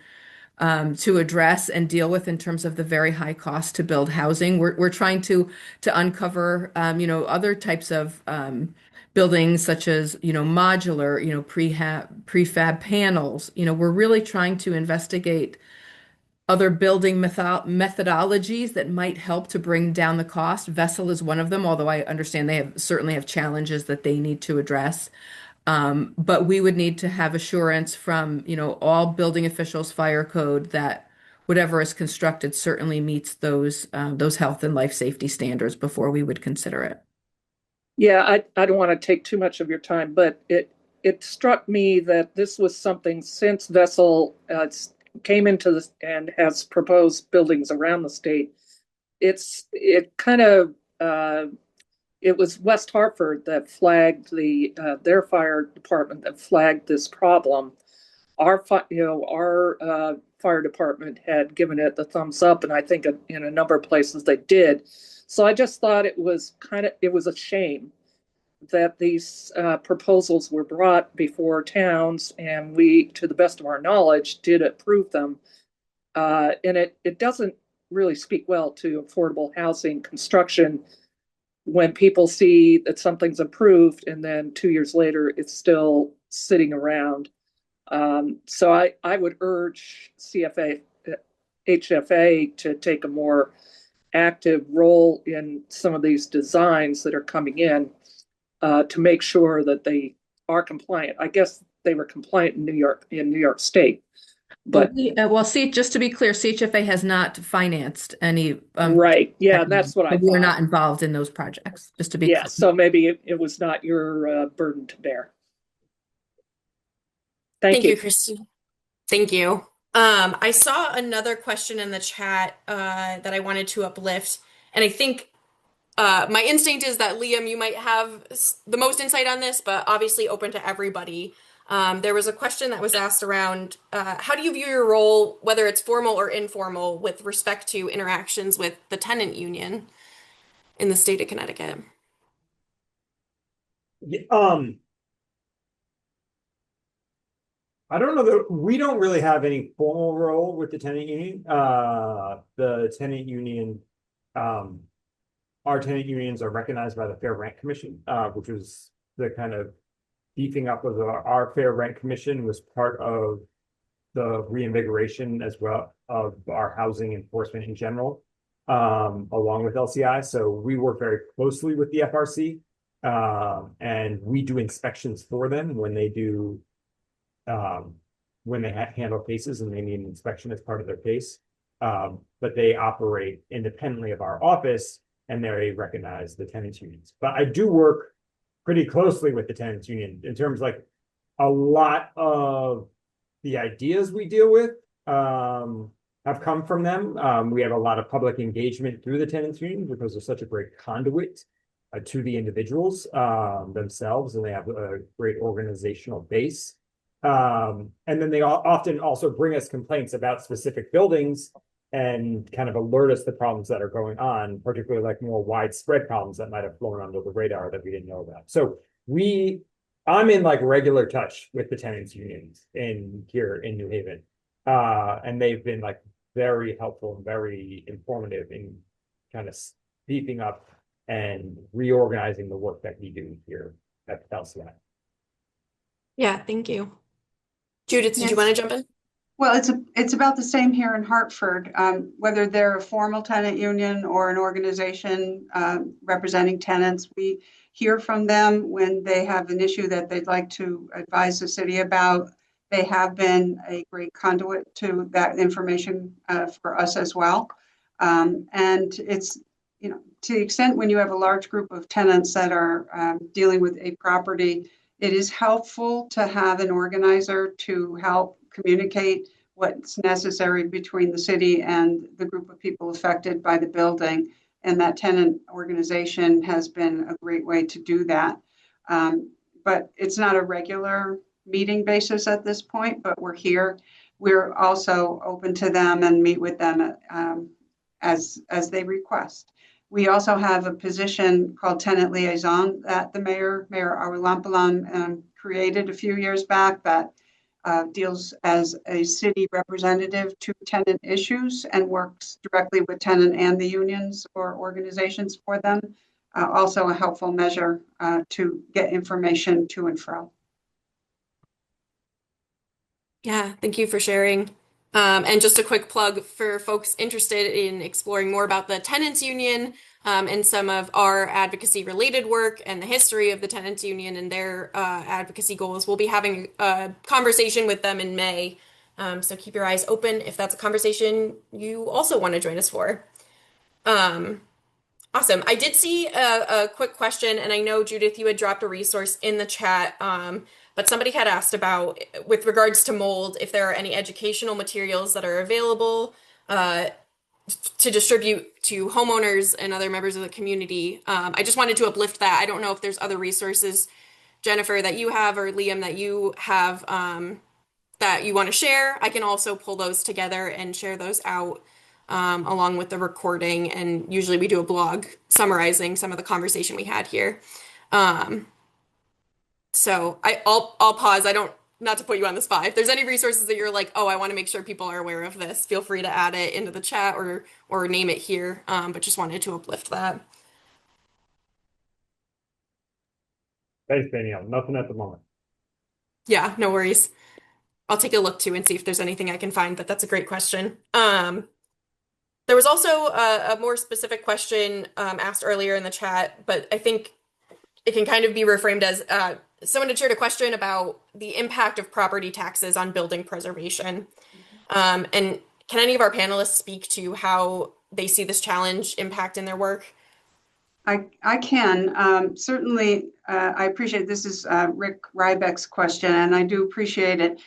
[SPEAKER 2] address and deal with in terms of the very high cost to build housing. We're trying to uncover other types of buildings such as modular, prefab panels. We're really trying to investigate other building methodologies that might help to bring down the cost. Vessel is one of them, although I understand they certainly have challenges that they need to address. But we would need to have assurance from, all building officials, fire code, that whatever is constructed certainly meets those health and life safety standards before we would consider it.
[SPEAKER 5] Yeah, I don't want to take too much of your time, but it struck me that this was something since Vessel came into this and has proposed buildings around the state. It kind of it was West Hartford that flagged their fire department that flagged this problem. Our fire department had given it the thumbs up, and I think in a number of places they did. So I just thought it was a shame that these proposals were brought before towns, and we, to the best of our knowledge, did approve them. And it doesn't really speak well to affordable housing construction when people see that something's approved and then 2 years later it's still sitting around. So I would urge HFA to take a more active role in some of these designs that are coming in to make sure that they are compliant. I guess they were compliant in New York State. But
[SPEAKER 2] see, just to be clear, CHFA has not financed any.
[SPEAKER 5] Right. Yeah, that's what I thought.
[SPEAKER 2] We're not involved in those projects, just to be clear.
[SPEAKER 5] So maybe it was not your burden to bear. Thank you,
[SPEAKER 1] Christy. Thank you. I saw another question in the chat that I wanted to uplift, and I think my instinct is that Liam, you might have the most insight on this, but obviously open to everybody. There was a question that was asked around how do you view your role, whether it's formal or informal, with respect to interactions with the tenant union? in the state of Connecticut?
[SPEAKER 4] Yeah, I don't know that we don't really have any formal role with the tenant union. The tenant union, our tenant unions are recognized by the Fair Rent Commission, which was the kind of beefing up of our Fair Rent Commission was part of the reinvigoration as well of our housing enforcement in general, along with LCI. So we work very closely with the FRC, and we do inspections for them when they do, when they handle cases and they need an inspection as part of their case. But they operate independently of our office and they recognize the tenants unions. But I do work pretty closely with the tenants union in terms like a lot of the ideas we deal with have come from them. We have a lot of public engagement through the tenants union because they're such a great conduit to the individuals themselves, and they have a great organizational base. And then they often also bring us complaints about specific buildings and kind of alert us to problems that are going on, particularly like more widespread problems that might have flown under the radar that we didn't know about. So I'm in like regular touch with the tenants unions here in New Haven. And they've been like very helpful and very informative in kind of beefing up and reorganizing the work that we do here at LCI.
[SPEAKER 1] Yeah, thank you. Judith, did you
[SPEAKER 3] Yes.
[SPEAKER 1] want to jump in?
[SPEAKER 3] Well, it's about the same here in Hartford, whether they're a formal tenant union or an organization representing tenants. We hear from them when they have an issue that they'd like to advise the city about. They have been a great conduit to that information for us as well. And it's, to the extent when you have a large group of tenants that are dealing with a property, it is helpful to have an organizer to help communicate what's necessary between the city and the group of people affected by the building. And that tenant organization has been a great way to do that. But it's not a regular meeting basis at this point, but we're here. We're also open to them and meet with them as they request. We also have a position called tenant liaison that the Mayor Arulampulam, created a few years back that deals as a city representative to tenant issues and works directly with tenant and the unions or organizations for them. Also a helpful measure to get information to and fro.
[SPEAKER 1] Yeah, thank you for sharing. And just a quick plug for folks interested in exploring more about the tenants union and some of our advocacy related work and the history of the tenants union and their advocacy goals. We'll be having a conversation with them in May. So keep your eyes open if that's a conversation you also want to join us for. Awesome. I did see a quick question, and I know, Judith, you had dropped a resource in the chat, but somebody had asked about, with regards to mold, if there are any educational materials that are available to distribute to homeowners and other members of the community. I just wanted to uplift that. I don't know if there's other resources, Jennifer, that you have or Liam that you have that you want to share. I can also pull those together and share those out. Along with the recording, and usually we do a blog summarizing some of the conversation we had here. So I'll pause. Not to put you on the spot. If there's any resources that you're like, oh, I want to make sure people are aware of this, feel free to add it into the chat or name it here. But just wanted to uplift that.
[SPEAKER 4] Thanks, Danielle. Nothing at the moment.
[SPEAKER 1] Yeah, no worries. I'll take a look too and see if there's anything I can find, but that's a great question. There was also a more specific question asked earlier in the chat, but I think it can kind of be reframed as someone had shared a question about the impact of property taxes on building preservation. And can any of our panelists speak to how they see this challenge impact in their work?
[SPEAKER 3] I can. Certainly, I appreciate this is Rick Rybeck's question, and I do appreciate it.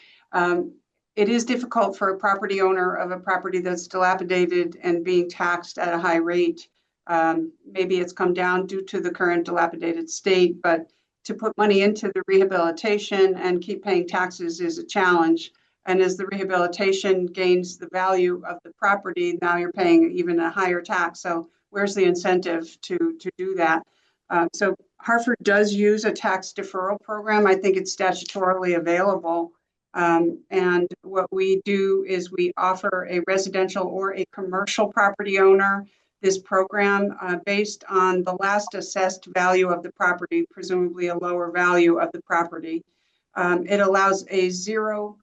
[SPEAKER 3] It is difficult for a property owner of a property that's dilapidated and being taxed at a high rate. Maybe it's come down due to the current dilapidated state, but to put money into the rehabilitation and keep paying taxes is a challenge. And as the rehabilitation gains the value of the property, now you're paying even a higher tax. So where's the incentive to do that? So Hartford does use a tax deferral program. I think it's statutorily available. And what we do is we offer a residential or a commercial property owner this program based on the last assessed value of the property, presumably a lower value of the property. It allows a 0%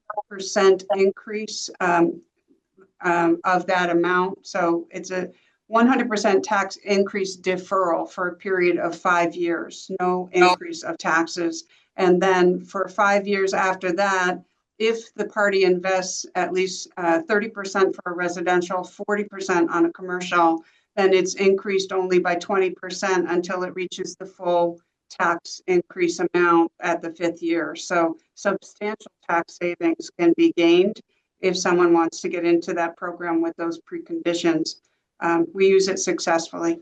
[SPEAKER 3] increase of that amount. So it's a 100% tax increase deferral for a period of 5 years, no increase of taxes. And then for 5 years after that, if the party invests at least 30% for a residential, 40% on a commercial, then it's increased only by 20% until it reaches the full tax increase amount at the 5th year. So substantial tax savings can be gained if someone wants to get into that program with those preconditions. We use it successfully.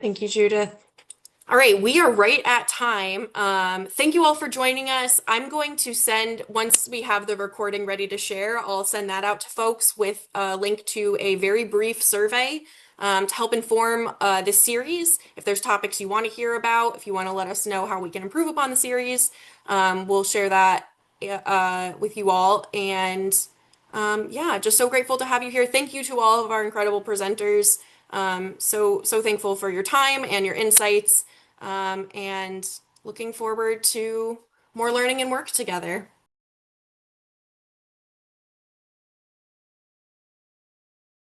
[SPEAKER 1] Thank you, Judith. All right, we are right at time. Thank you all for joining us. I'm going to send, once we have the recording ready to share, I'll send that out to folks with a link to a very brief survey to help inform this series. If there's topics you want to hear about, if you want to let us know how we can improve upon the series, we'll share that with you all. And yeah, just so grateful to have you here. Thank you to all of our incredible presenters. So thankful for your time and your insights, and looking forward to more learning and work together.